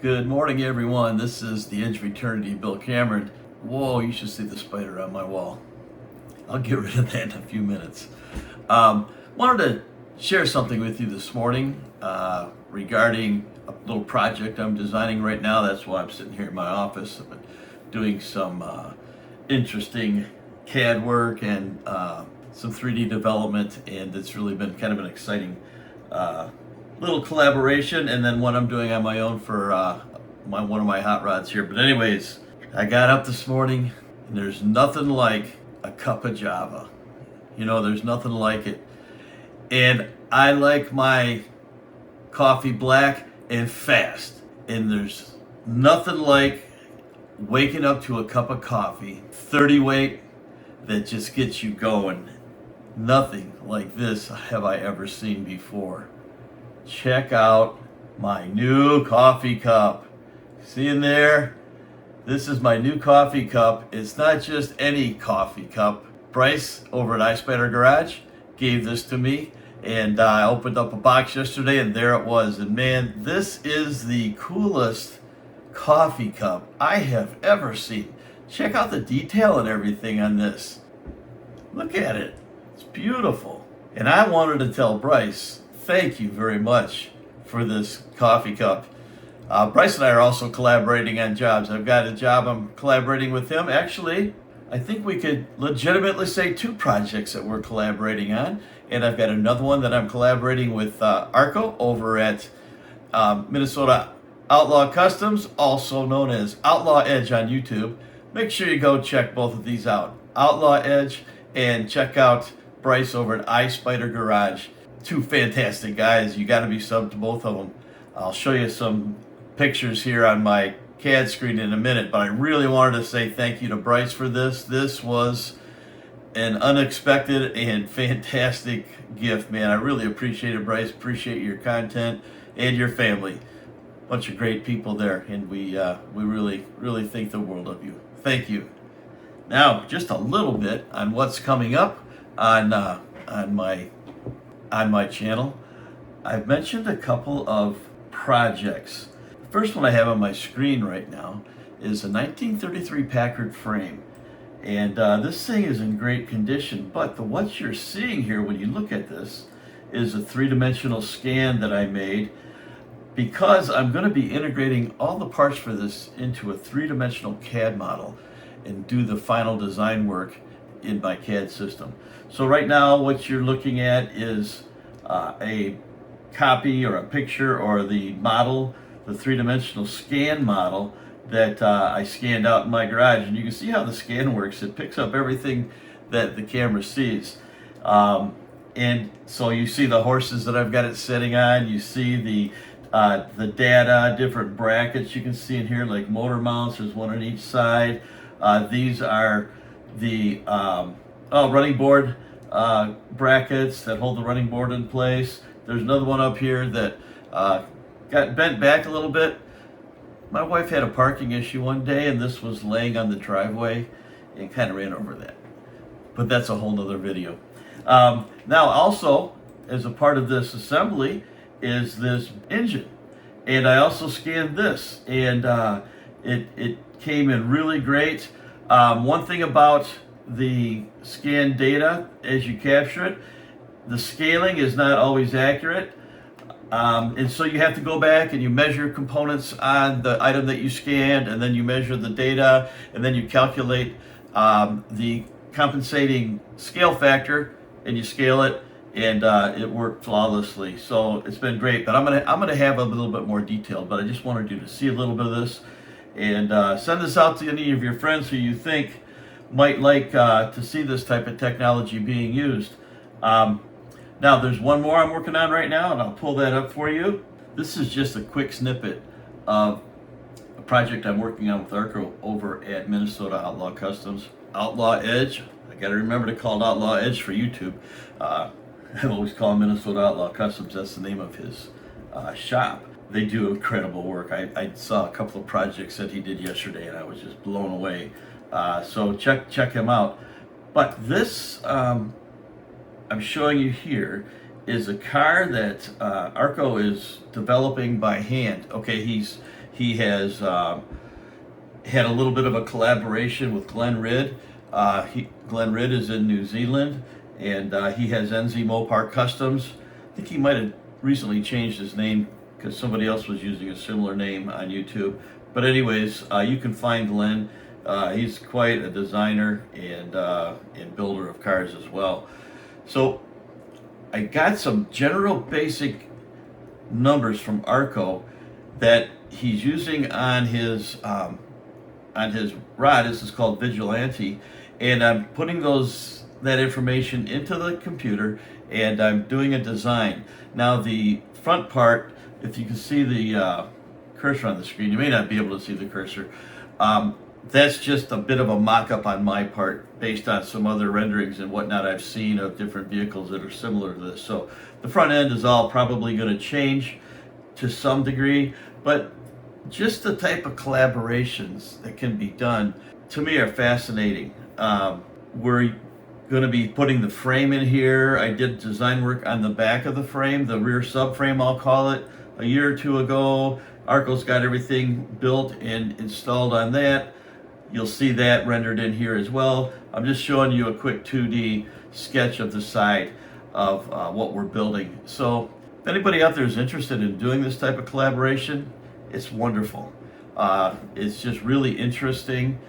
Good morning, everyone. This is the Edge of Eternity, Bill Cameron. Whoa, you should see the spider on my wall. I'll get rid of that in a few minutes. Wanted to share something with you this morning regarding a little project I'm designing right now. That's why I'm sitting here in my office. I've been doing some interesting CAD work and some 3D development, and it's really been kind of an exciting little collaboration, and then what I'm doing on my own for one of my hot rods here. But anyways, I got up this morning and there's nothing like a cup of Java. You know, there's nothing like it. And I like my coffee black and fast. And there's nothing like waking up to a cup of coffee, 30 weight, that just gets you going. Nothing like this have I ever seen before. Check out my new coffee cup. See in there? This is my new coffee cup. It's not just any coffee cup. Bryce over at iSpider Garage gave this to me, and I opened up a box yesterday and there it was. And man, this is the coolest coffee cup I have ever seen. Check out the detail and everything on this. Look at it. It's beautiful. And I wanted to tell Bryce, thank you very much for this coffee cup. Bryce and I are also collaborating on jobs. I've got a job I'm collaborating with him. Actually, I think we could legitimately say 2 projects that we're collaborating on. And I've got another one that I'm collaborating with Arco over at Minnesota Outlaw Customs, also known as Outlaw Edge on YouTube. Make sure you go check both of these out. Outlaw Edge, and check out Bryce over at iSpider Garage. 2 fantastic guys. You got to be subbed to both of them. I'll show you some pictures here on my CAD screen in a minute, but I really wanted to say thank you to Bryce for this. This was an unexpected and fantastic gift, man. I really appreciate it, Bryce. Appreciate your content and your family. Bunch of great people there, and we really think the world of you. Thank you. Now, just a little bit on what's coming up on my channel. I've mentioned a couple of projects. The first one I have on my screen right now is a 1933 Packard frame, and this thing is in great condition, but what you're seeing here when you look at this is a 3-dimensional scan that I made, because I'm going to be integrating all the parts for this into a 3-dimensional CAD model and do the final design work in my CAD system. So right now what you're looking at is a copy or a picture or the model, the 3-dimensional scan model that I scanned out in my garage. And you can see how the scan works. It picks up everything that the camera sees. And so you see the horses that I've got it sitting on. You see the data, different brackets you can see in here, like motor mounts. There's one on each side. These are the running board brackets that hold the running board in place. There's another one up here that got bent back a little bit. My wife had a parking issue one day, and this was laying on the driveway and kind of ran over that. But that's a whole nother video. Now also, as a part of this assembly, is this engine. And I also scanned this, and it came in really great. One thing about the scan data, as you capture it, the scaling is not always accurate, and so you have to go back and you measure components on the item that you scanned, and then you measure the data, and then you calculate the compensating scale factor, and you scale it, and it worked flawlessly. So it's been great. But I'm gonna have a little bit more detail, but I just wanted you to see a little bit of this, and send this out to any of your friends who you think might like to see this type of technology being used. Now there's one more I'm working on right now, and I'll pull that up for you. This is just a quick snippet of a project I'm working on with Arco over at Minnesota Outlaw Customs. Outlaw Edge. I gotta remember to call it Outlaw Edge for YouTube. I always call him Minnesota Outlaw Customs. That's the name of his shop. They do incredible work. I saw a couple of projects that he did yesterday, and I was just blown away. So check him out. But this I'm showing you here is a car that Arco is developing by hand. Okay, he's He has had a little bit of a collaboration with Glen Ridd. Glen Ridd is in New Zealand, and he has NZMOPAR Customs. I think he might have recently changed his name because somebody else was using a similar name on YouTube. But anyways, you can find Glen. He's quite a designer and builder of cars as well. So I got some general basic numbers from Arco that he's using on his rod. This is called Vigilante, and I'm putting that information into the computer, and I'm doing a design. Now the front part, if you can see the cursor on the screen, you may not be able to see the cursor. That's just a bit of a mock-up on my part based on some other renderings and whatnot I've seen of different vehicles that are similar to this. So the front end is all probably going to change to some degree, but just the type of collaborations that can be done to me are fascinating. We're going to be putting the frame in here. I did design work on the back of the frame, the rear subframe I'll call it, a year or two ago. Arco's got everything built and installed on that. You'll see that rendered in here as well. I'm just showing you a quick 2D sketch of the side of what we're building. So if anybody out there is interested in doing this type of collaboration, it's wonderful. It's just really interesting.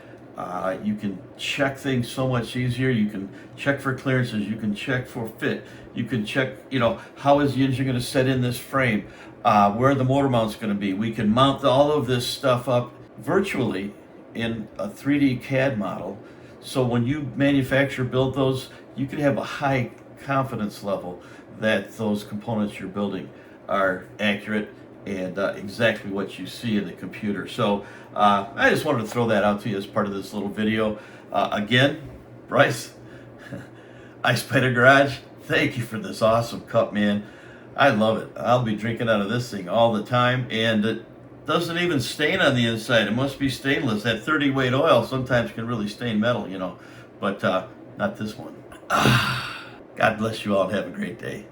You can check things so much easier. You can check for clearances. You can check for fit. You can check, how is the engine going to set in this frame? Where the motor mount's going to be. We can mount all of this stuff up virtually in a 3D CAD model. So when you build those, you can have a high confidence level that those components you're building are accurate and exactly what you see in the computer. So I just wanted to throw that out to you as part of this little video. Again, Bryce, Ice Spider Garage, thank you for this awesome cup, man. I love it. I'll be drinking out of this thing all the time, and it doesn't even stain on the inside. It must be stainless. That 30 weight oil sometimes can really stain metal, but not this one. God bless you all and have a great day.